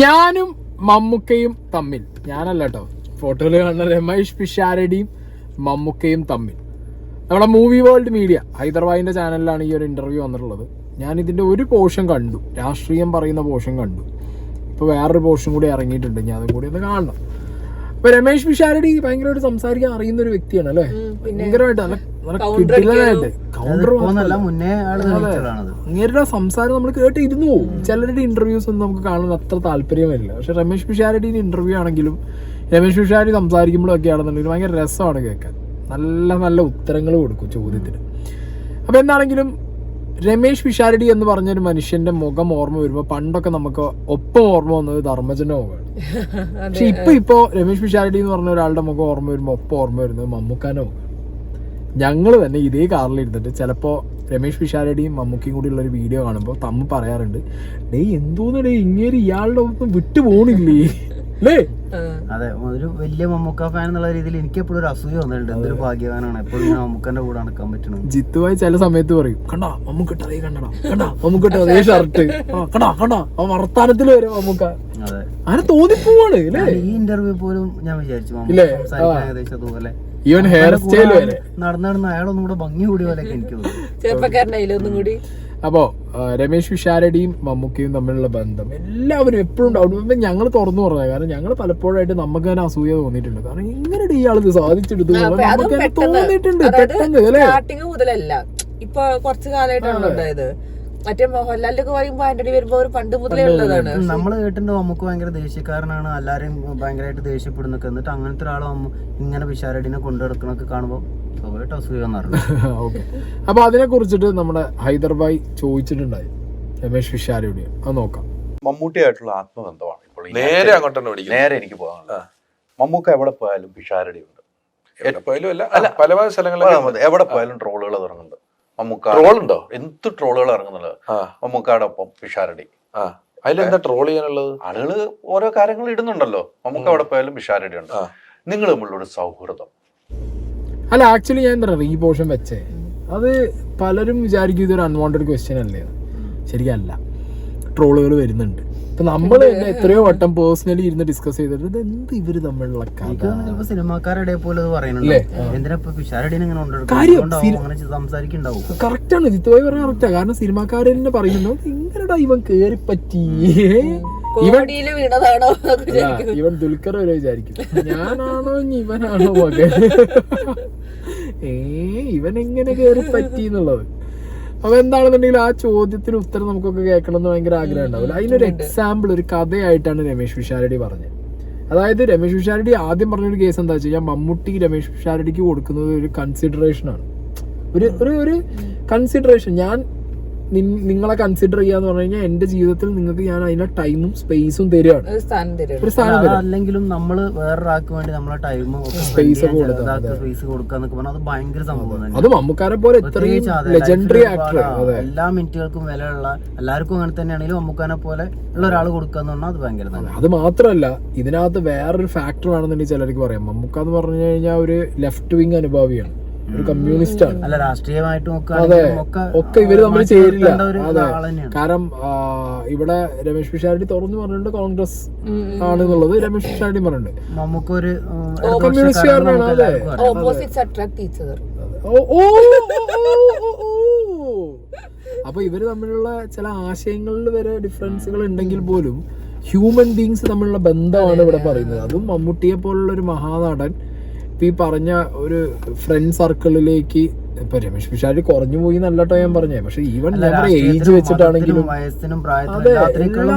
ഞാനും മമ്മൂക്കയും തമ്മിൽ, ഞാനല്ല കേട്ടോ, ഫോട്ടോയിൽ കാണുന്ന രമേഷ് പിഷാരടിയും മമ്മൂക്കയും തമ്മിൽ. നമ്മുടെ മൂവി വേൾഡ് മീഡിയ ഹൈദരാബാദിൻ്റെ ചാനലിലാണ് ഈ ഒരു ഇൻ്റർവ്യൂ വന്നിട്ടുള്ളത്. ഞാനിതിൻ്റെ ഒരു പോർഷൻ കണ്ടു, രാഷ്ട്രീയം പറയുന്ന പോർഷൻ കണ്ടു. ഇപ്പോൾ വേറൊരു പോർഷൻ കൂടി ഇറങ്ങിയിട്ടുണ്ട്, ഞാൻ അതും കൂടി ഒന്ന് കാണണം. അപ്പോൾ രമേഷ് പിഷാരടി ഭയങ്കരമായിട്ട് സംസാരിക്കാൻ അറിയുന്ന ഒരു വ്യക്തിയാണ് അല്ലേ, ഭയങ്കരമായിട്ട് നല്ല കിടിലനായിട്ട് കൗണ്ടർ. ഇങ്ങനൊരു സംസാരം നമ്മൾ കേട്ടിരുന്നു പോകും. ചിലരുടെ ഇന്റർവ്യൂസ് ഒന്നും നമുക്ക് കാണാൻ അത്ര താല്പര്യം വരില്ല. പക്ഷെ രമേഷ് പിഷാരടിന്റെ ഇന്റർവ്യൂ ആണെങ്കിലും രമേഷ് പിഷാരടി സംസാരിക്കുമ്പോഴൊക്കെ ആണെന്നുണ്ടെങ്കിൽ ഭയങ്കര രസമാണ് കേൾക്കാൻ. നല്ല നല്ല ഉത്തരങ്ങൾ കൊടുക്കും ചോദ്യത്തിന്. അപ്പോൾ എന്താണെങ്കിലും രമേഷ് പിഷാരടി എന്ന് പറഞ്ഞൊരു മനുഷ്യന്റെ മുഖം ഓർമ്മ വരുമ്പോൾ പണ്ടൊക്കെ നമുക്ക് ഒപ്പം ഓർമ്മ വന്നത് ധർമ്മജന്റെ മുഖമാണ്. പക്ഷെ ഇപ്പൊ രമേഷ് പിഷാരടി എന്ന് പറഞ്ഞ ഒരാളുടെ മുഖം ഓർമ്മ വരുമ്പോൾ ഒപ്പം ഓർമ്മ വരുന്നത് മമ്മൂക്കാന്റെ മുഖം. ഞങ്ങൾ തന്നെ ഇതേ കാറിലിരുന്നിട്ട് ചിലപ്പോൾ രമേഷ് പിഷാരടിയും മമ്മൂക്കയും കൂടി ഉള്ളൊരു വീഡിയോ കാണുമ്പോൾ തമ്മിൽ പറയാറുണ്ട്, ഡേ എന്തോന്നടേ ഇങ്ങനെ ഇയാളുടെ ഒന്നും വിട്ടു പോണില്ലേ അല്ലേ. അതെ, ഒരു വലിയ മമ്മൂക്ക ഫാൻ എന്നുള്ള രീതിയിൽ എനിക്ക് എപ്പോഴും ഒരു അസൂയ വന്നിട്ടുണ്ട്. എന്തൊരു ഭാഗ്യവാനാണ് എപ്പോഴും മമ്മൂക്കന്റെ കൂടെ നടക്കാൻ പറ്റണം. ജിത്തുവായി ചില സമയത്ത് പറയും, കണ്ടാ മമ്മൂക്കട്ട അതേ കണ്ടടാ, കണ്ടാ മമ്മൂക്കട്ട അതേ ഷർട്ട്, കണ്ടാ കണ്ടാ ആ വർത്താനത്തിൽ വരെ മമ്മൂക്ക. അതെ, അങ്ങനെ തോന്നിപ്പോവാണ് അല്ലേ. ഈ ഇന്റർവ്യൂ പോലും ഞാൻ വിചാരിച്ചു ഏകദേശം അതുപോലെ ഈവൻ ഹെയർ സ്റ്റൈൽ വരെ നടന്ന് അയാളൊന്നും കൂടെ ഭംഗി കൂടി പോലെയൊക്കെ എനിക്ക് തോന്നി. അപ്പോ രമേഷ് പിഷാരടിയും മമ്മൂക്കയും തമ്മിലുള്ള ബന്ധം എല്ലാവരും എപ്പോഴും ഉണ്ടാവും. ഞങ്ങൾ തുറന്നു പറഞ്ഞത് കാരണം ഞങ്ങൾ പലപ്പോഴായിട്ട് നമുക്ക് തന്നെ അസൂയ തോന്നിയിട്ടുണ്ട്. കാരണം ഇങ്ങനെ ഇയാൾ ഇത് സാധിച്ചെടുത്തു തോന്നിയിട്ടുണ്ട് പെട്ടെന്ന് അല്ലേ. മുതലല്ല, ഇപ്പൊ കുറച്ചു കാലമായിട്ടാണ് ഉണ്ടായത്. മറ്റേ മോഹൻലാലിന്റെ പറയുമ്പോ ആന്റണി വരുമ്പോ ഒരു പണ്ട് മുതലേ ഉള്ളതാണ്. നമ്മള് കേട്ടിട്ടുണ്ട് മമ്മൂക്ക് ഭയങ്കര ദേഷ്യക്കാരനാണ്, എല്ലാരെയും ഭയങ്കരമായിട്ട് ദേഷ്യപ്പെടുന്നൊക്കെ. എന്നിട്ട് അങ്ങനത്തെ ഒരാളെ ഇങ്ങനെ പിഷാരടിനെ കൊണ്ടുനടക്കണൊക്കെ കാണുമ്പോ അപ്പൊ അതിനെ കുറിച്ചിട്ട് നമ്മുടെ ഹൈദരാബാദ് ചോദിച്ചിട്ടുണ്ടായി രമേഷ് പിഷാരടി. അത് നോക്കാം. മമ്മൂട്ടിയായിട്ടുള്ള ആത്മബന്ധമാണ് ഇപ്പോൾ നേരെ അങ്ങോട്ട് നേരെ എനിക്ക് പോകാനുള്ളത്. മമ്മൂക്ക എവിടെ പോയാലും പിഷാരടി ഉണ്ട്. പല പല സ്ഥലങ്ങളിൽ എവിടെ പോയാലും ട്രോളുകൾ ഇറങ്ങുന്നുണ്ട്. മമ്മൂക്ക ട്രോളുണ്ടോ? എന്ത് ട്രോളുകൾ ഇറങ്ങുന്നുള്ളത്. മമ്മൂക്കയുടെ ഒപ്പം പിഷാരടി. അതിലെന്താ ട്രോൾ ചെയ്യാനുള്ളത്? ആളുകൾ ഓരോ കാര്യങ്ങൾ ഇടുന്നുണ്ടല്ലോ. മമ്മൂക്ക എവിടെ പോയാലും പിഷാരടി ഉണ്ട്. നിങ്ങൾ തമ്മിലുള്ള സൗഹൃദം. അല്ല, ആക്ച്വലി ഞാൻ എന്താ പറയുക, ഈ പോർഷൻ വെച്ചേ അത് പലരും വിചാരിക്കും ഇതൊരു അൺവാണ്ടഡ് ക്വസ്റ്റ്യൻ അല്ലേ. ശരിക്കല്ല, ട്രോളുകൾ വരുന്നുണ്ട്. ഇപ്പൊ നമ്മൾ എത്രയോ വട്ടം പേഴ്സണലി ഇരുന്ന് ഡിസ്കസ് ചെയ്തിട്ട് ഇത് എന്ത് ഇവര് തമ്മിലുള്ള സിനിമാക്കാരുടെ പോലെ കറക്റ്റാണ്. ജിത്തുവായി പറഞ്ഞ കറക്റ്റാ. കാരണം സിനിമാക്കാരെ തന്നെ പറയുന്നുണ്ടോ ഇങ്ങനെടാ ഇവൻ കേറിപ്പറ്റി, ഇവൻ ദുൽഖർ വരെ വിചാരിക്കും ഞാനാണോ ഇവനാണോ മകൻ, ഇവൻ എങ്ങനെ കേറി പറ്റി എന്നുള്ളത്. അപ്പൊ എന്താണെന്നുണ്ടെങ്കിൽ ആ ചോദ്യത്തിന് ഉത്തരം നമുക്കൊക്കെ കേൾക്കണം എന്ന് ഭയങ്കര ആഗ്രഹം ഉണ്ടാവില്ല. അതിനൊരു എക്സാമ്പിൾ, ഒരു കഥയായിട്ടാണ് രമേഷ് പിഷാരടി പറഞ്ഞത്. അതായത് രമേഷ് പിഷാരടി ആദ്യം പറഞ്ഞൊരു കേസ് എന്താ വെച്ച് കഴിഞ്ഞാൽ മമ്മൂട്ടി രമേഷ് പിഷാരടിക്ക് കൊടുക്കുന്നത് ഒരു കൺസിഡറേഷനാണ്, ഒരു കൺസിഡറേഷൻ. ഞാൻ നിങ്ങളെ കൺസിഡർ ചെയ്യാന്ന് പറഞ്ഞു കഴിഞ്ഞാൽ എന്റെ ജീവിതത്തിൽ നിങ്ങൾക്ക് ഞാൻ അതിന്റെ ടൈമും സ്പേസും തരുകയാണ്, ഒരു സ്ഥാനം. അല്ലെങ്കിലും നമ്മള് വേറൊരാൾക്ക് വേണ്ടി നമ്മളെ ടൈമും സ്പേസ് കൊടുക്കാന്നൊക്കെ പറഞ്ഞാൽ അത് ഭയങ്കര സംഭവം. അത് മമ്മൂക്കാരെ പോലെ ഇത്രയും ലെജൻഡറി ആക്ടർ, എല്ലാ മിനിറ്റുകൾക്കും വിലയുള്ള, എല്ലാവർക്കും അങ്ങനെ തന്നെയാണെങ്കിലും മമ്മൂക്കാനെ പോലെ ഉള്ള ഒരാൾ കൊടുക്കാന്ന് പറഞ്ഞാൽ അത് ഭയങ്കര. അത് മാത്രമല്ല, ഇതിനകത്ത് വേറൊരു ഫാക്ടർ ആണെന്നുണ്ടെങ്കിൽ ചിലർക്ക് പറയാം, മമ്മൂക്ക എന്ന് പറഞ്ഞു കഴിഞ്ഞാൽ ഒരു ലെഫ്റ്റ് വിങ് അനുഭാവിയാണ്, ഒരു കമ്മ്യൂണിസ്റ്റ് ആണ്. അല്ല, രാഷ്ട്രീയമായിട്ടും ഒക്കെ ഇവര് തമ്മിൽ ചേരില്ല. അതെ, കാരണം ഇവിടെ രമേഷ് പിഷാരടി തുറന്നു പറഞ്ഞിട്ടുണ്ട് കോൺഗ്രസ് ആണെന്നുള്ളത്. രമേഷ് പിഷാരടി പറഞ്ഞിട്ടുണ്ട് നമുക്കൊരു കമ്മ്യൂണിസ്റ്റുകാരനാണ്. അതെ, അപ്പൊ ഇവര് തമ്മിലുള്ള ചില ആശയങ്ങളിൽ വരെ ഡിഫറൻസുകൾ ഉണ്ടെങ്കിൽ പോലും ഹ്യൂമൻ ബീങ്സ് തമ്മിലുള്ള ബന്ധമാണ് ഇവിടെ പറയുന്നത്. അതും മമ്മൂട്ടിയെ പോലുള്ള ഒരു മഹാനടൻ ഈ പറഞ്ഞ ഒരു ഫ്രണ്ട് സർക്കിളിലേക്ക് ഇപ്പൊ രമേഷ് പിഷാരടി കുറഞ്ഞു പോയി നല്ലട്ടോ ഞാൻ പറഞ്ഞേ. പക്ഷെ ഈവൻ ഏജ് വെച്ചിട്ടാണെങ്കിലും വയസ്സിനും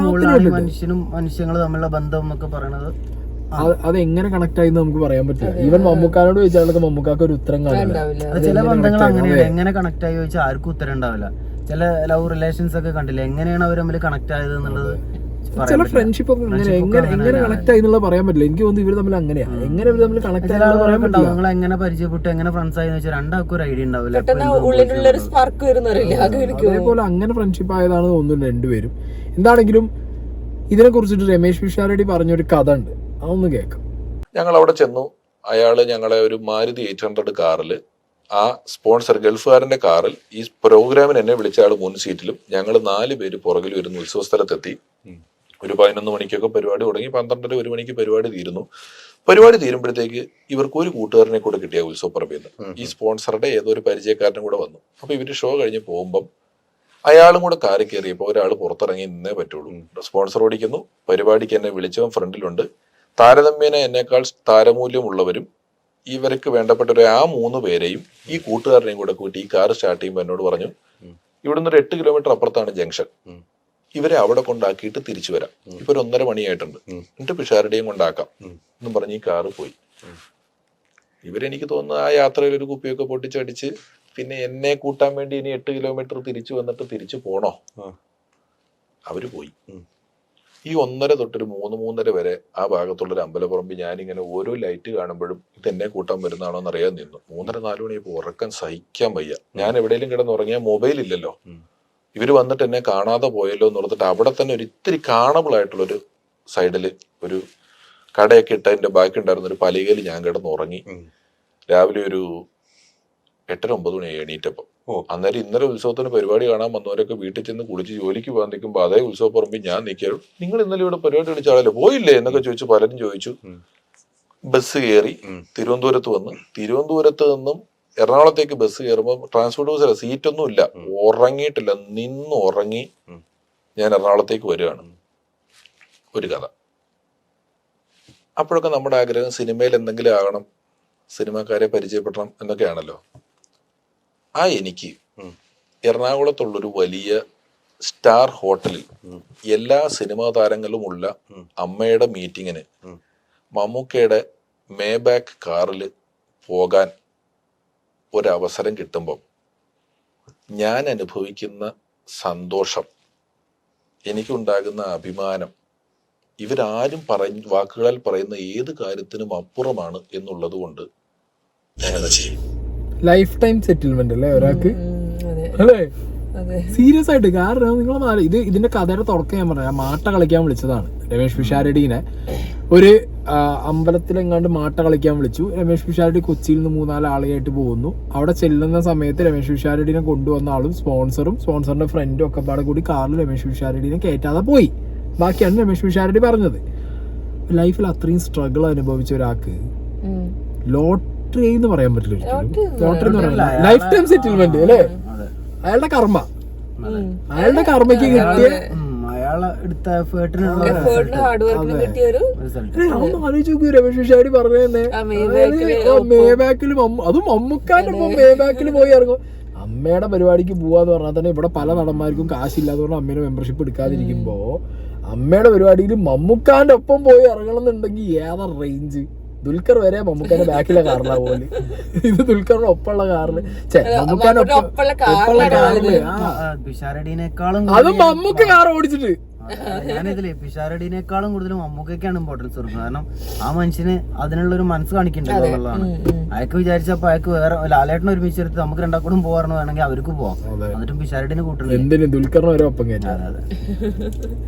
മനുഷ്യങ്ങൾ തമ്മിലുള്ള ബന്ധം എന്നൊക്കെ പറയുന്നത് അത് എങ്ങനെ കണക്ട് ആയി നമുക്ക് പറയാൻ പറ്റില്ല. ഈവൻ മമ്മൂക്കാരോട് ചോദിച്ചാൽ മമ്മൂക്കാക്ക് ഒരു ഉത്തരം കാണില്ല. ചില ബന്ധങ്ങൾ അങ്ങനെയാണ്, എങ്ങനെ കണക്ട് ആയി ചോദിച്ചാൽ ആർക്കും ഉത്തരം ഉണ്ടാവില്ല. ചില ലവ് റിലേഷൻസ് ഒക്കെ കണ്ടില്ല, എങ്ങനെയാണ് അവർ തമ്മിൽ കണക്ട് ആയത് എന്നുള്ളത്. ചില ഫ്രണ്ട്ഷിപ്പ് ഒക്കെ എങ്ങനെ കണക്ട് ആയി എന്നുള്ളത് പറയാൻ പറ്റില്ല. എനിക്ക് തോന്നുന്നു ഇവര് തമ്മിൽ അങ്ങനെയാ, എങ്ങനെ ഇവര് തമ്മിൽ കണക്ട് ആയി പറയാൻ പറ്റില്ല. നിങ്ങൾ എങ്ങനെ പരിചയപ്പെട്ടു, എങ്ങനെ ഫ്രണ്ട്സ് ആയി വെച്ചാൽ രണ്ടാൾക്കും ഒരു ഐഡിയ ഉണ്ടാവില്ല. അതേപോലെ അങ്ങനെ ഫ്രണ്ട്ഷിപ്പ് ആയതാണ് തോന്നുന്നു രണ്ടുപേരും. എന്താണെങ്കിലും ഇതിനെ കുറിച്ചിട്ട് രമേഷ് പിഷാരടി പറഞ്ഞൊരു കഥ ഉണ്ട്, അതൊന്ന് കേൾക്കാം. ഞങ്ങൾ അവിടെ ചെന്നു. അയാള് ഞങ്ങളെ ഒരു മാരുതി 800 കാറിൽ, ആ സ്പോൺസർ ഗൾഫുകാരന്റെ കാറിൽ ഈ പ്രോഗ്രാമിന് എന്നെ വിളിച്ച ആള് മുൻ സീറ്റിലും ഞങ്ങൾ 4 പേര് പുറകിൽ വരുന്ന ഉത്സവ സ്ഥലത്തെത്തി. ഒരു 11 മണിക്കൊക്കെ പരിപാടി തുടങ്ങി, 12:30 1 മണിക്ക് പരിപാടി തീരുന്നു. പരിപാടി തീരുമ്പോഴത്തേക്ക് ഇവർക്ക് ഒരു കൂട്ടുകാരനെ കൂടെ കിട്ടിയ ഉത്സവപ്പറമ്പിൽ നിന്ന് ഈ സ്പോൺസറുടെ ഏതോ ഒരു പരിചയക്കാരനും കൂടെ വന്നു. അപ്പൊ ഇവര് ഷോ കഴിഞ്ഞ് പോകുമ്പം അയാളും കൂടെ കാറി കയറിയപ്പോൾ ഒരാൾ പുറത്തിറങ്ങി നിന്നേ പറ്റുള്ളൂ. സ്പോൺസർ ഓടിക്കുന്നു, പരിപാടിക്ക് എന്നെ വിളിച്ചവൻ ഫ്രണ്ടിലുണ്ട്. താരതമ്യേന എന്നേക്കാൾ താരമൂല്യമുള്ളവരും ഇവർക്ക് വേണ്ടപ്പെട്ട ആ 3 പേരെയും ഈ കൂട്ടുകാരനെയും കൂടെ കൂട്ടി ഈ കാർ സ്റ്റാർട്ട് ചെയ്യുമ്പോൾ എന്നോട് പറഞ്ഞു, ഇവിടുന്ന് ഒരു 8 കിലോമീറ്റർ അപ്പുറത്താണ് ജംഗ്ഷൻ, ഇവരെ അവിടെ കൊണ്ടാക്കിയിട്ട് തിരിച്ചു വരാം, ഇപ്പൊ ഒരു 1:30 മണിയായിട്ടുണ്ട്, എന്നിട്ട് പിഷാരുടെയും കൊണ്ടാക്കാം എന്നും പറഞ്ഞ് ഈ കാറ് പോയി. ഇവരെനിക്ക് തോന്നുന്നു ആ യാത്രയിൽ ഒരു കുപ്പിയൊക്കെ പൊട്ടിച്ചടിച്ച് പിന്നെ എന്നെ കൂട്ടാൻ വേണ്ടി ഇനി 8 കിലോമീറ്റർ തിരിച്ചു വന്നിട്ട് തിരിച്ചു പോണോ, അവര് പോയി. ഈ 1:30 തൊട്ടൊരു 3-3:30 വരെ ആ ഭാഗത്തുള്ളൊരു അമ്പലപ്പുറമ്പിൽ ഞാനിങ്ങനെ ഓരോ ലൈറ്റ് കാണുമ്പോഴും ഇത് എന്നെ കൂട്ടാൻ വരുന്നതാണോ എന്ന് അറിയാൻ നിന്നു. 3:30-4 മണിയപ്പോൾ ഉറക്കം സഹിക്കാൻ വയ്യ. ഞാൻ എവിടെയെങ്കിലും കിടന്നുറങ്ങിയാൽ മൊബൈൽ ഇല്ലല്ലോ, ഇവര് വന്നിട്ട് എന്നെ കാണാതെ പോയല്ലോ എന്ന് ഓർത്തിട്ട് അവിടെ തന്നെ ഒരു ഇത്തിരി കാണബിൾ ആയിട്ടുള്ളൊരു സൈഡിൽ ഒരു കടയൊക്കെ ഇട്ടതിന്റെ ബാക്കി ഉണ്ടായിരുന്ന ഒരു പലകയിൽ ഞാൻ കിടന്നുറങ്ങി. രാവിലെ ഒരു 8-9 മണിയായി എണീറ്റപ്പം. അന്നേരം ഇന്നലെ ഉത്സവത്തിന് പരിപാടി കാണാൻ വന്നവരൊക്കെ വീട്ടിൽ ചെന്ന് കുളിച്ച് ജോലിക്ക് പോകാൻ നിൽക്കുമ്പോൾ അതേ ഉത്സവപ്പറമ്പിൽ ഞാൻ നിൽക്കാറും, നിങ്ങൾ ഇന്നലെ ഇവിടെ പരിപാടി കളിച്ച ആളല്ലേ, പോയില്ലേ എന്നൊക്കെ ചോദിച്ചു. പലരും ചോദിച്ചു. ബസ് കയറി തിരുവനന്തപുരത്ത് വന്ന്, തിരുവനന്തപുരത്ത് നിന്നും എറണാകുളത്തേക്ക് ബസ് കയറുമ്പോൾ ട്രാൻസ്പോർട്ട് ബസ്സില്ല, സീറ്റൊന്നും ഇല്ല, ഉറങ്ങിയിട്ടില്ല, നിന്ന് ഉറങ്ങി ഞാൻ എറണാകുളത്തേക്ക് വരികയാണ്. ഒരു കഥ. അപ്പോഴൊക്കെ നമ്മുടെ ആഗ്രഹം സിനിമയിൽ എന്തെങ്കിലും ആകണം, സിനിമാക്കാരെ പരിചയപ്പെടണം എന്നൊക്കെയാണല്ലോ. എനിക്ക് എറണാകുളത്തുള്ളൊരു വലിയ സ്റ്റാർ ഹോട്ടലിൽ എല്ലാ സിനിമാ താരങ്ങളുമുള്ള അമ്മയുടെ മീറ്റിങ്ങിന് മമ്മൂക്കയുടെ മേബാക്ക് കാറിൽ പോകാൻ ഒരവസരം കിട്ടുമ്പം ഞാൻ അനുഭവിക്കുന്ന സന്തോഷം, എനിക്കുണ്ടാകുന്ന അഭിമാനം ഇവരാരും വാക്കുകളാൽ പറയുന്ന ഏത് കാര്യത്തിനും അപ്പുറമാണ് എന്നുള്ളത് കൊണ്ട് ഞാനത് ചെയ്യും. ലൈഫ് ടൈം സെറ്റിൽമെന്റ് അല്ലേ ഒരാൾക്ക്, അല്ലേ? സീരിയസ് ആയിട്ട്. കാരണം നിങ്ങൾ ഇതിന്റെ കഥയുടെ തുടക്കം ഞാൻ പറയാം. മാട്ട കളിക്കാൻ വിളിച്ചതാണ് രമേഷ് പിഷാരടിനെ. ഒരു അമ്പലത്തിലെങ്ങാണ്ട് മാട്ട കളിക്കാൻ വിളിച്ചു. രമേഷ് പിഷാരടി കൊച്ചിയിൽ നിന്ന് 3-4 ആളുകളായിട്ട് പോകുന്നു. അവിടെ ചെല്ലുന്ന സമയത്ത് രമേഷ് പിഷാരടിനെ കൊണ്ടുവന്ന ആളും സ്പോൺസറിന്റെ ഫ്രണ്ടും ഒക്കെ പാടെ കൂടി കാറിൽ രമേഷ് പിഷാരടിനെ കയറ്റാതെ പോയി. ബാക്കിയാണ് രമേഷ് പിഷാരടി പറഞ്ഞത്. ലൈഫിൽ അത്രയും സ്ട്രഗിൾ അനുഭവിച്ച ഒരാൾക്ക് ലോട്ടറി എന്ന് പറയാൻ പറ്റില്ല. ലോട്ടറി എന്ന് പറയാൻ ലൈഫ് ടൈം സെറ്റിൽമെന്റ് അല്ലേ? അയാളുടെ കർമ്മയ്ക്ക് കിട്ടിയ ആലോചിച്ച് നോക്കൂ. രമേഷ് പിഷാരടി പറഞ്ഞു തന്നെ മേബാക്കില്, അതും മമ്മൂക്കാന്റെ മേബാക്കിൽ പോയി ഇറങ്ങും. അമ്മയുടെ പരിപാടിക്ക് പോവാന്ന് പറഞ്ഞാൽ തന്നെ ഇവിടെ പല നടന്മാർക്കും കാശില്ലാതെ പറഞ്ഞാൽ അമ്മയുടെ മെമ്പർഷിപ്പ് എടുക്കാതിരിക്കുമ്പോ അമ്മയുടെ പരിപാടിയിൽ മമ്മൂക്കാന്റെ ഒപ്പം പോയി ഇറങ്ങണം എന്നുണ്ടെങ്കിൽ ഏതാ റേഞ്ച്? ദുൽഖർ വരെ മമ്മൂക്കാന്റെ ബാക്കിലെ കാറിലാ പോലെ. ഇത് ദുൽഖറിന്റെ ഒപ്പമുള്ള കാറില്, മമ്മൂക്കാന്റെ ഒപ്പമുള്ള കാറില് അതും മമ്മൂക്ക് കാർ ഓടിച്ചിട്ട്. ഞാനിതില് പിഷാരടിനേക്കാളും കൂടുതൽ മമ്മൂക്കയ്ക്കാണ് ഇമ്പോർട്ടൻസ് കൊടുക്കുന്നത്. കാരണം ആ മനുഷ്യന് അതിനുള്ളൊരു മനസ്സ് കാണിക്കണ്ടല്ലോ എന്നുള്ളതാണ്. അയാൾക്ക് വിചാരിച്ചപ്പോ അയാൾക്ക് വേറെ ലാലേട്ടനെ ഒരുമിച്ചെടുത്ത് നമുക്ക് രണ്ടാക്കൂടും പോകാറെന്ന് വേണമെങ്കിൽ അവർക്ക് പോവാം. എന്നിട്ടും പിഷാരടിനെ കൂട്ടുന്നത് എന്തിനു ദുൽഖറിന് വരെ ഒപ്പം കയറ്റി.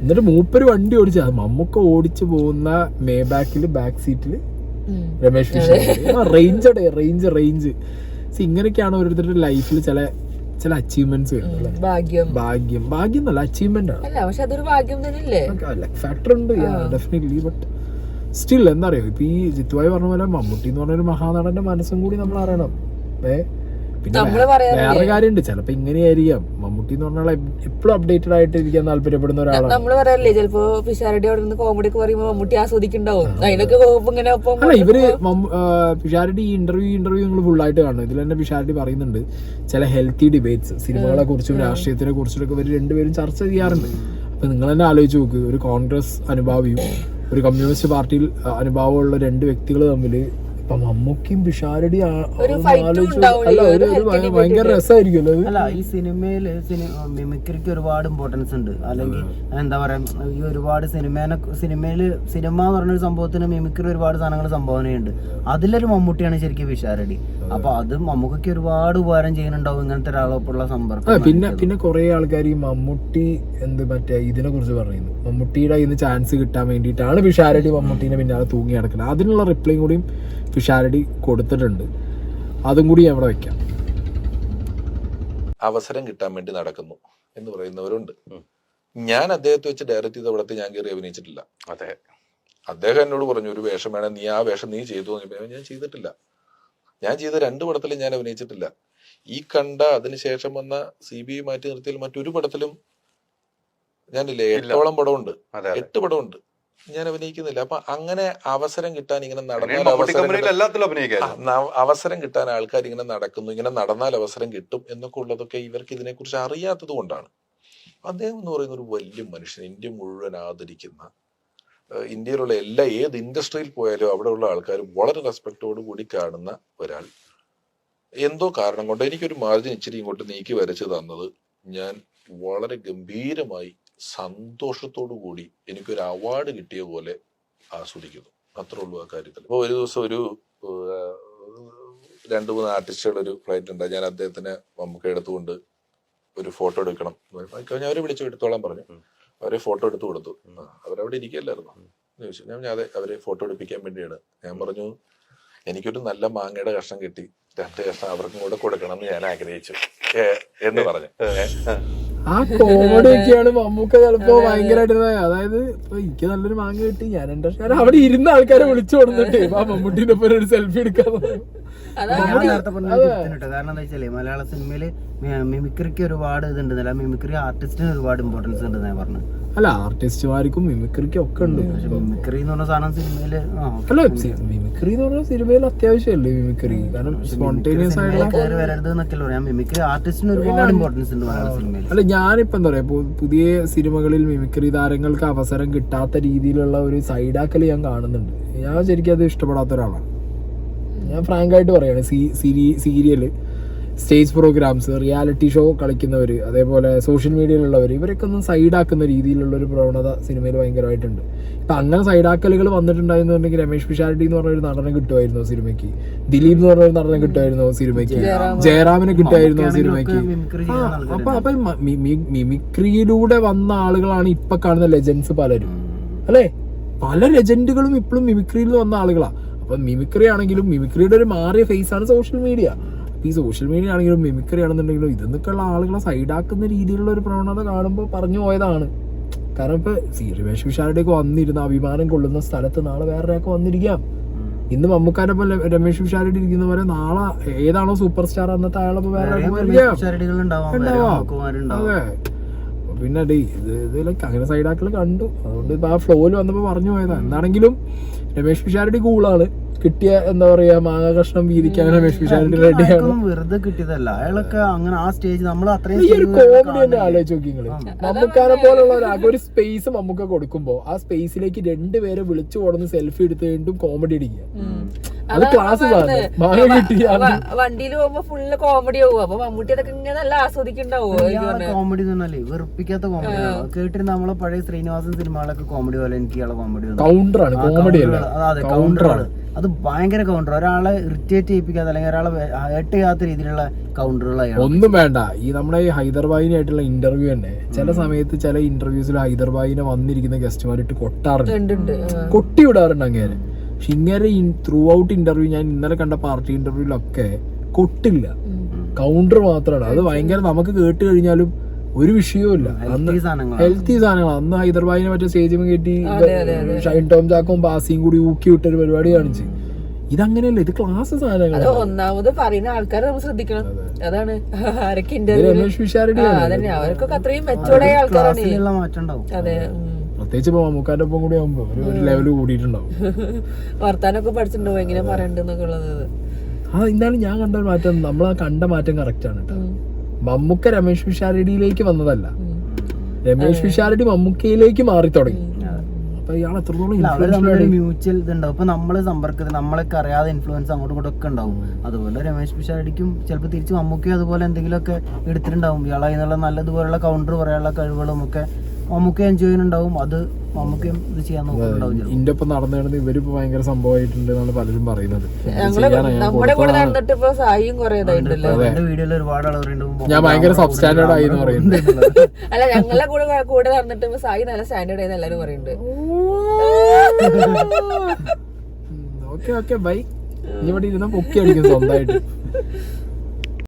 എന്നിട്ട് മൂപ്പര് വണ്ടി ഓടിച്ച മമ്മൂക്ക ഓടിച്ചു പോകുന്ന മേബാക്കില് ബാക്ക് സീറ്റില് രമേഷ് പിഷാരടി. റേഞ്ച് ഇങ്ങനെയൊക്കെയാണ് ഓരോരുത്തരുടെ ലൈഫിൽ ചില അച്ചീവ്മെന്റ്സ്. ഭാഗ്യം എന്നല്ല, അച്ചീവ്മെന്റ് ആണ്. ഫാക്ടർ ഉണ്ട് ഡെഫിനറ്റ്ലി. ബട്ട് സ്റ്റിൽ എന്താ അറിയോ, ഇപ്പൊ ഈ ജിത്തുവായി പറഞ്ഞ പോലെ മമ്മൂട്ടി എന്ന് പറഞ്ഞൊരു മഹാനടന്റെ മനസ്സും കൂടി നമ്മൾ അറിയണം. പിന്നെ വേറെ കാര്യമുണ്ട്, ചിലപ്പോ ഇങ്ങനെയായിരിക്കാം. മമ്മൂട്ടി എന്ന് പറഞ്ഞാൽ എപ്പോഴും അപ്ഡേറ്റഡ് ആയിട്ട് ഇരിക്കാൻ താല്പര്യപ്പെടുന്ന ഒരാളാണ്. നമ്മള് പറയാറില്ലേ ചിലപ്പോ പിഷാരടി അവിടെ നിന്ന് കോമഡി ഒക്കെ പറയുമ്പോ മമ്മൂട്ടി ആസ്വദിക്കുന്നുണ്ടാവും. അതിനൊക്കെ ഇങ്ങനെ അല്ല, ഇവര് പിഷാരടി ഇന്റർവ്യൂ നിങ്ങൾ ഫുൾ ആയിട്ട് കാണും. ഇതിൽ തന്നെ പിഷാരടി പറയുന്നുണ്ട് ചില ഹെൽത്തി ഡിബേറ്റ്സ് സിനിമകളെ കുറിച്ചും രാഷ്ട്രീയത്തിനെ കുറിച്ചൊക്കെ ഇവർ രണ്ടുപേരും ചർച്ച ചെയ്യാറുണ്ട്. അപ്പൊ നിങ്ങൾ തന്നെ ആലോചിച്ച് നോക്ക്, ഒരു കോൺഗ്രസ് അനുഭാവിയും ഒരു കമ്മ്യൂണിസ്റ്റ് പാർട്ടിയിൽ അനുഭാവമുള്ള 2 വ്യക്തികൾ തമ്മിൽ ഇപ്പൊ മമ്മൂക്കിയും പിഷാരടി ഭയങ്കര രസമായിരിക്കുമല്ലോ. അല്ല, ഈ സിനിമയില് മിമിക്രിക്ക് ഒരുപാട് ഇമ്പോർട്ടൻസ് ഉണ്ട്. അല്ലെങ്കിൽ എന്താ പറയാ, ഈ ഒരുപാട് സിനിമ എന്ന് പറഞ്ഞൊരു സംഭവത്തിന് മിമിക്രി ഒരുപാട് സാധനങ്ങൾ സംഭാവനയുണ്ട്. അതിലൊരു മമ്മൂട്ടിയാണ് ശരിക്കും പിഷാരടി. അപ്പൊ അത് മമ്മൂക്കൊക്കെ ഒരുപാട് ഉപകാരം ചെയ്യുന്നുണ്ടാവും ഇങ്ങനത്തെ ഒരാളൊപ്പമുള്ള സമ്പർക്കം. പിന്നെ കുറെ ആൾക്കാർ ഈ മമ്മൂട്ടി മറ്റേ ഇതിനെ കുറിച്ച് പറയുന്നു, മമ്മൂട്ടിയുടെ ഇന്ന് ചാൻസ് കിട്ടാൻ വേണ്ടിയിട്ടാണ് പിഷാരടി മമ്മൂട്ടീനെ പിന്നാലെ തൂങ്ങി നടക്കുന്നത്. അതിനുള്ള റിപ്ലൈയും കൂടിയും പിഷാരടി കൊടുത്തിട്ടുണ്ട്. അതും കൂടി അവിടെ വെക്കാം. അവസരം കിട്ടാൻ വേണ്ടി നടക്കുന്നു എന്ന് പറയുന്നവരുണ്ട്. ഞാൻ അദ്ദേഹത്തെ വെച്ച് ഡയറക്റ്റ് ചെയ്ത പടത്തിൽ ഞാൻ കയറി അഭിനയിച്ചിട്ടില്ല. അതെ, അദ്ദേഹം എന്നോട് പറഞ്ഞു ഒരു വേഷം വേണം, നീ ആ വേഷം നീ ചെയ്തു. ഞാൻ ചെയ്തിട്ടില്ല. ഞാൻ ചെയ്ത 2 പടത്തിലും ഞാൻ അഭിനയിച്ചിട്ടില്ല. ഈ കണ്ട അതിനുശേഷം വന്ന CBI മാറ്റി നിർത്തിയാൽ മറ്റൊരു പടത്തിലും ഞാനില്ലേ 8ഓളം പടമുണ്ട്, 8 പടമുണ്ട്, ഞാൻ അഭിനയിക്കുന്നില്ല. അപ്പൊ അങ്ങനെ അവസരം കിട്ടാൻ ഇങ്ങനെ നടന്നാൽ അവസരം കിട്ടാൻ ആൾക്കാർ ഇങ്ങനെ നടക്കുന്നു, ഇങ്ങനെ നടന്നാൽ അവസരം കിട്ടും എന്നൊക്കെ ഉള്ളതൊക്കെ ഇവർക്ക് ഇതിനെക്കുറിച്ച് അറിയാത്തത് കൊണ്ടാണ്. അദ്ദേഹം എന്ന് പറയുന്ന ഒരു വലിയ മനുഷ്യൻ, ഇന്ത്യ മുഴുവൻ ആദരിക്കുന്ന, ഇന്ത്യയിലുള്ള ഏത് ഇൻഡസ്ട്രിയിൽ പോയാലും അവിടെയുള്ള ആൾക്കാർ വളരെ റെസ്പെക്റ്റോട് കൂടി കാണുന്ന ഒരാൾ എന്തോ കാരണം കൊണ്ട് എനിക്കൊരു മാർജിൻ ഇച്ചിരി ഇങ്ങോട്ട് നീക്കി വരച്ച് തന്നത് ഞാൻ വളരെ ഗംഭീരമായി സന്തോഷത്തോടു കൂടി എനിക്കൊരു അവാർഡ് കിട്ടിയ പോലെ ആസ്വദിക്കുന്നു. അത്രേ ഉള്ളൂ ആ കാര്യത്തിൽ. അപ്പോൾ ഒരു ദിവസം ഒരു 2-3 ആർട്ടിസ്റ്റുകൾ ഒരു ഫ്ലൈറ്റ് ഉണ്ട്. ഞാൻ അദ്ദേഹത്തിനെ നമുക്ക് എടുത്തുകൊണ്ട് ഒരു ഫോട്ടോ എടുക്കണം. ഞാൻ അവരെ വിളിച്ചു എടുത്തോളാൻ പറഞ്ഞു. അവരെ ഫോട്ടോ എടുത്തു കൊടുത്തു. അവരവിടെ ഇരിക്കുകയല്ലായിരുന്നു ചോദിച്ചു. ഞാൻ അതെ, അവരെ ഫോട്ടോ എടുപ്പിക്കാൻ വേണ്ടിയാണ്. ഞാൻ പറഞ്ഞു എനിക്കൊരു നല്ല മാങ്ങയുടെ കഷ്ണം കിട്ടി, 2 കഷ്ണം അവർക്കും കൂടെ കൊടുക്കണം എന്ന് ഞാൻ ആഗ്രഹിച്ചു എന്ന് പറഞ്ഞു. ആ കോമഡി ഒക്കെയാണ് മമ്മൂക്ക ചിലപ്പോ ഭയങ്കരമായിട്ട്. അതായത് ഇപ്പൊ എനിക്ക് നല്ലൊരു മാങ്ങ കിട്ടി, ഞാൻ അവിടെ ഇരുന്ന ആൾക്കാരെ വിളിച്ചു കൊടുത്തിട്ട് ആ മമ്മൂട്ടിന്റെ ഒപ്പം ഒരു സെൽഫി എടുക്കാന്ന്. ഞാൻ നേരത്തെ പറഞ്ഞിട്ട് കാരണം എന്താ വെച്ചാല് മലയാള സിനിമയില് മിമിക്രിക്ക് ഒരുപാട് ഇതുണ്ട്, മിമിക്രി ആർട്ടിസ്റ്റിന് ഒരുപാട് ഇമ്പോർട്ടൻസ് ഉണ്ട് ഞാൻ പറഞ്ഞു. അല്ല, ആർട്ടിസ്റ്റുമാർക്കും മിമിക്രിക്കും ഒക്കെ ഉണ്ട്. മിമിക്രി എന്ന് പറഞ്ഞ സാധനം സിനിമയില് അല്ല, മിമിക്രി എന്ന് പറഞ്ഞ സിനിമയിൽ അത്യാവശ്യമല്ലേ മിമിക്രി? കാരണം സ്പോണ്ടേനിയസ് ആയിട്ടുള്ള വരരുത് എന്നൊക്കെ പറയാം. മിമിക്രി ആർട്ടിസ്റ്റിന് ഒരുപാട് ഇമ്പോർട്ടൻസ് ഉണ്ട് മലയാള സിനിമയിൽ. അല്ല, ഞാനിപ്പോ എന്താ പറയാ, പുതിയ സിനിമകളിൽ മിമിക്രി താരങ്ങൾക്ക് അവസരം കിട്ടാത്ത രീതിയിലുള്ള ഒരു സൈഡാക്കല് ഞാൻ കാണുന്നുണ്ട്. ഞാൻ ശരിക്കും അത് ഇഷ്ടപ്പെടാത്ത ഒരാളാണ്. ഞാൻ ഫ്രാങ്കായിട്ട് പറയാണ്. Serial, stage programs, reality show കളിക്കുന്നവർ, അതേപോലെ സോഷ്യൽ മീഡിയയിലുള്ളവർ, ഇവരൊക്കെ ഒന്ന് സൈഡാക്കുന്ന രീതിയിലുള്ള ഒരു പ്രവണത സിനിമയിൽ ഭയങ്കരമായിട്ടുണ്ട്. ഇപ്പം അങ്ങനെ സൈഡാക്കലുകൾ വന്നിട്ടുണ്ടായിരുന്നുണ്ടെങ്കിൽ രമേഷ് പിഷാരടി എന്ന് പറഞ്ഞ ഒരു നടനെ കിട്ടുമായിരുന്നു സിനിമയ്ക്ക്, ദിലീപ് എന്ന് പറഞ്ഞ ഒരു നടനെ കിട്ടുമായിരുന്നു സിനിമയ്ക്ക്, ജയറാമിനെ കിട്ടുമായിരുന്നു സിനിമയ്ക്ക്. അപ്പൊ മിമിക്രിയിലൂടെ വന്ന ആളുകളാണ് ഇപ്പൊ കാണുന്ന ലെജൻസ് പലരും, അല്ലേ? പല ലെജൻഡുകളും ഇപ്പോഴും മിമിക്രിയിൽ വന്ന ആളുകളാണ്. അപ്പൊ മിമിക്രി ആണെങ്കിലും മിമിക്രിയുടെ ഒരു മാറിയ ഫേസാണ് സോഷ്യൽ മീഡിയ. ഈ സോഷ്യൽ മീഡിയ ആണെങ്കിലും മിമിക്രി ആണെന്നുണ്ടെങ്കിലും ഇതെന്നൊക്കെയുള്ള ആളുകളെ സൈഡാക്കുന്ന രീതിയിലുള്ള ഒരു പ്രവണത കാണുമ്പോൾ പറഞ്ഞു പോയതാണ്. കാരണം ഇപ്പൊ രമേഷ് പിഷാരടിയൊക്കെ വന്നിരുന്ന അഭിമാനം കൊള്ളുന്ന സ്ഥലത്ത് നാളെ വേറൊരാൾക്ക് വന്നിരിക്കാം. ഇന്ന് മമ്മൂക്കാരൊപ്പം രമേഷ് പിഷാരടി ഇരിക്കുന്ന പോലെ നാളെ ഏതാണോ സൂപ്പർ സ്റ്റാർ അന്നത്തെ അയാളൊപ്പം വേറെ അതെ. പിന്നെ ഇതിലൊക്കെ അങ്ങനെ സൈഡാക്കൾ കണ്ടു. അതുകൊണ്ട് ഇപ്പൊ ആ ഫ്ലോയിൽ വന്നപ്പോ പറഞ്ഞു പോയതാ. എന്താണെങ്കിലും രമേഷ് പിഷാരടി കൂളാണ്. കിട്ടിയ എന്താ പറയാ മാങ്ങ കഷ്ണം വീതിക്കാൻ രമേഷ് പിഷാരടി റെഡിയാണ്. വെറുതെ കിട്ടിയതല്ല അയാളൊക്കെ. അങ്ങനെ ആ സ്റ്റേജ് നമ്മൾ അത്രയും ഈ ഒരു കോമഡി തന്നെ ആലോചിച്ച് നോക്കി നിങ്ങള്. മമ്മൂക്കാരെ പോലുള്ള ഒരു സ്പേസ് മമ്മൂക്ക കൊടുക്കുമ്പോ ആ സ്പേസിലേക്ക് 2 പേരെ വിളിച്ചു കൊടുന്ന് സെൽഫി എടുത്ത് വീണ്ടും കോമഡി അടിക്കുക. അത് ക്ലാസ് മാങ്ങ കിട്ടിയ വണ്ടിയിൽ പോകുമ്പോ ഫുള്ള് കോമഡി ആവും. അപ്പൊ മമ്മൂട്ടി അതൊക്കെ ഇങ്ങനെ നല്ല ആസ്വദിക്കണ്ടാവോ? കോമഡി തന്നെ വെറുപ്പിക്കാത്ത കോമഡി കേട്ടിരുന്ന നമ്മളെ പഴയ ശ്രീനിവാസൻ സിനിമകളൊക്കെ കോമഡി പോലെ എനിക്ക് ഇയാളെ കോമഡി കൗണ്ടറാണ്, കോമഡി അല്ല. അതെ, കൗണ്ടറാണ്. അത് ഭയങ്കര കൗണ്ടർ. ഒരാളെ ഇറിറ്റേറ്റ് ചെയ്യിപ്പിക്കാത്ത അല്ലെങ്കിൽ ഒരാളെ ഹേർട്ട് ചെയ്യാത്ത രീതിയിലുള്ള കൗണ്ടറുകളാണ്. ഒന്നും വേണ്ട. ഈ നമ്മുടെ ഈ ഹൈദർബാദിനായിട്ടുള്ള ഇന്റർവ്യൂ തന്നെ ചില സമയത്ത് ചില ഇന്റർവ്യൂസിൽ ഹൈദർബാദിനെ വന്നിരിക്കുന്ന ഗസ്റ്റുമാരിട്ട് കൊട്ടാറുണ്ട്, കൊട്ടി വിടാറുണ്ട് അങ്ങനെ. പക്ഷെ ഇങ്ങനെ ത്രൂ ഔട്ട് ഇന്റർവ്യൂ, ഞാൻ ഇന്നലെ കണ്ട പാർട്ടി ഇന്റർവ്യൂലൊക്കെ കൊട്ടില്ല, കൗണ്ടർ മാത്രമാണ്. അത് ഭയങ്കര നമുക്ക് കേട്ട് കഴിഞ്ഞാലും ഒരു വിഷയവുമില്ല. ഹെൽത്തി സാധനങ്ങൾ. അന്ന് ഹൈദർബാദിനെ മറ്റേ സ്റ്റേജിൽ കയറ്റി ഷൈൻ ടോം ചാക്കും ബാസിയും കൂടി ഊക്കി വിട്ടൊരു പരിപാടി കാണിച്ച്. ഇതങ്ങനെയല്ല, ഇത് ക്ലാസ് സാധനങ്ങൾ. ഒന്നാമത് പറയുന്ന ആൾക്കാരെ നമ്മൾ ശ്രദ്ധിക്കണം. അതാണ് ആരൊക്കെ രമേഷ് പിഷാരടി അവർക്കൊക്കെ അത്രയും മെച്ചോർഡ് ആയ ആൾക്കാരാണ്. അതെ, പ്രത്യേകിച്ച് ഇപ്പൊ മമ്മൂക്കാന്റെ ഒപ്പം കൂടി ആകുമ്പോ ഒരു ലെവല് കൂടിയിട്ടുണ്ടാവും. വർത്താനൊക്കെ പഠിച്ചിട്ടുണ്ടാവും എങ്ങനെ പറയണ്ടെന്നൊക്കെ ഉള്ളത്. എന്നാലും ഞാൻ കണ്ട ഒരു മാറ്റം, നമ്മൾ ആ കണ്ട മാറ്റം കറക്റ്റ് ആണ് കേട്ടോ. മമ്മൂക്ക രമേഷ് പിഷാരടിയിലേക്ക് വന്നതല്ല, രമേഷ് പിഷാരടി മമ്മൂക്കയിലേക്ക് മാറി തുടങ്ങി. അപ്പൊ ഇയാൾ എത്രത്തോളം മ്യൂച്വൽ ഇതുണ്ടാവും. ഇപ്പൊ നമ്മള് സമ്പർക്കത്തിൽ നമ്മളൊക്കെ അറിയാതെ ഇൻഫ്ലുവൻസ് അങ്ങോട്ടും ഇങ്ങോട്ടും ഒക്കെ ഉണ്ടാവും. അതുപോലെ രമേഷ് പിഷാരടിക്കും ചിലപ്പോൾ തിരിച്ച് മമ്മൂക്കയും അതുപോലെ എന്തെങ്കിലുമൊക്കെ എടുത്തിട്ടുണ്ടാവും. ഇയാളെ എന്നുള്ള നല്ലതുപോലുള്ള കൗണ്ടർ പറയാനുള്ള കഴിവുകളും ഒക്കെ മമ്മൂക്ക എൻജോയ് ചെയ്യുന്നുണ്ടാവും. അത് മമ്മൂക്കയും ഇത് ചെയ്യാൻ നോക്കുന്നുണ്ടാവും. ഇന്റെ ഒപ്പം നടന്നു കിടന്ന് ഇവരിപ്പോ ഭയങ്കര സംഭവമായിട്ടുണ്ട് എന്നാണ് പലരും പറയുന്നത്. വീഡിയോയിൽ ഒരുപാട് ആളുകളുണ്ട് ഞാൻ ഭയങ്കര സബ്സ്റ്റാൻഡേർഡ് ആയി എന്ന് പറയുന്നത്. അല്ല, ഞങ്ങളെ കൂടെ നടന്നിട്ട് സായി നല്ല സ്റ്റാൻഡേർഡ് ആയി എല്ലാരും പറയുന്നുണ്ട്. Okay bye. ഇനി ഇവിടെ ഇരുന്ന പൊക്കി അടിക്കും സ്വന്തമായിട്ട്.